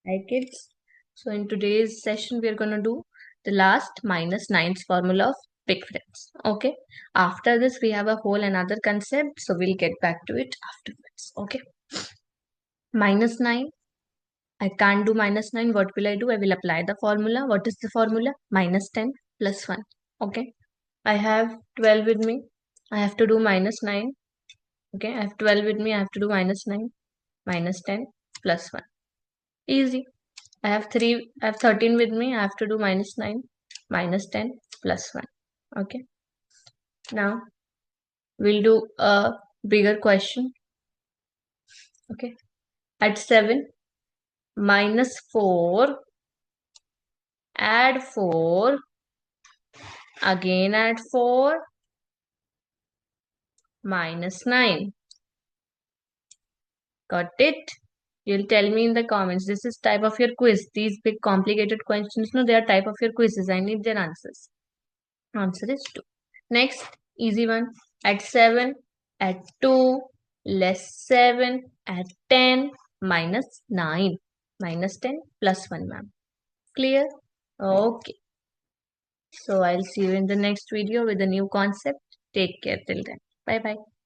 Hi kids. So in today's session, we are going to do the last minus ninth formula of big friends. Okay. After this, we have a whole another concept. So we'll get back to it afterwards. Okay. Minus 9. I can't do minus 9. What will I do? I will apply the formula. What is the formula? Minus 10 plus 1. Okay. I have 12 with me. I have to do minus 9. Okay. I have 12 with me. I have to do minus 9. Minus 10 plus 1. Easy. I have 13 with me. I have to do minus 9, minus 10, plus 1. Okay. Now we'll do a bigger question. Okay. At 7, minus 4, add 4, again add 4, minus 9. Got it? You'll tell me in the comments. This is type of your quiz. These big complicated questions, no, they are type of your quizzes. I need their answers. Answer is 2. Next, easy one. At 7, at 2, less 7, at 10, minus 9. Minus 10 plus 1, ma'am. Clear? Okay. So I'll see you in the next video with a new concept. Take care till then. Bye bye.